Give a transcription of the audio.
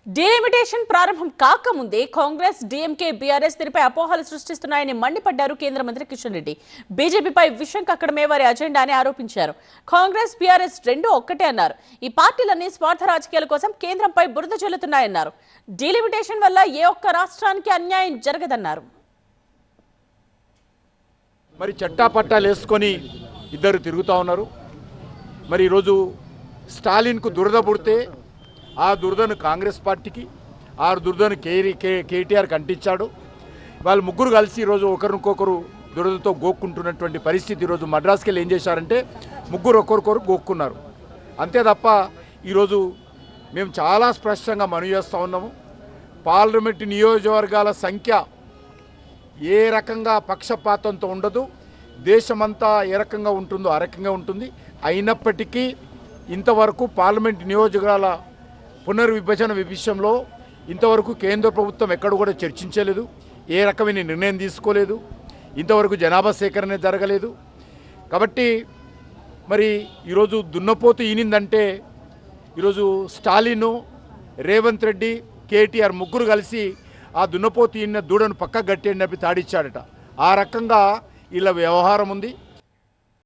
Delimitation ప్రారంభం కాకముందే Congress, DMK, BRS తీరుపై అపోహలు సృష్టిస్తున్నాయని మండిపడ్డారు కేంద్ర మంత్రి కిషన్ రెడ్డి. బీజేపీపై విషం కక్కడమే వారి అజెండా అని ఆరోపించారు. కాంగ్రెస్, బీఆర్ఎస్ రెండూ ఒక్కటే అన్నారు. ఈ పార్టీలన్నీ స్వార్థ రాజకీయాల కోసం కేంద్రంపై బురద చల్లుతున్నాయన్నారు. డీలిమిటేషన్ వల్ల ఏ ఒక్క రాష్ట్రానికి అన్యాయం జరగదన్నారు. మరి చట్టాపట్టాలు వేసుకొని ఇద్దరు తిరుగుతూ ఉన్నారు. మరి ఈరోజు స్టాలిన్కు దురద పుడితే ఆ దురదను కాంగ్రెస్ పార్టీకి, ఆ దురదను కేటీఆర్కి అంటించాడు. వాళ్ళు ముగ్గురు కలిసి ఈరోజు ఒకరికొకరు దురదతో గోక్కుంటున్నటువంటి పరిస్థితి. ఈరోజు మద్రాసుకి వెళ్ళి ఏం చేశారంటే ముగ్గురు ఒకరికొకరు గోక్కున్నారు. అంతే తప్ప ఈరోజు మేము చాలా స్పష్టంగా మనవి చేస్తూ ఉన్నాము. పార్లమెంటు నియోజకవర్గాల సంఖ్య ఏ రకంగా పక్షపాతంతో ఉండదు. దేశమంతా ఏ రకంగా ఉంటుందో ఆ రకంగా ఉంటుంది. అయినప్పటికీ ఇంతవరకు పార్లమెంటు నియోజకవర్గాల పునర్విభజన విషయంలో ఇంతవరకు కేంద్ర ప్రభుత్వం ఎక్కడ కూడా చర్చించలేదు. ఏ రకమైన నిర్ణయం తీసుకోలేదు. ఇంతవరకు జనాభా సేకరణ జరగలేదు. కాబట్టి మరి ఈరోజు దున్నపోతు ఈనిందంటే ఈరోజు స్టాలిన్, రేవంత్ రెడ్డి, కేటీఆర్ ముగ్గురు కలిసి ఆ దున్నపోతు ఈయన దూడను పక్కకు గట్టేయండి తాడిచ్చాడట. ఆ రకంగా ఇలా వ్యవహారం ఉంది.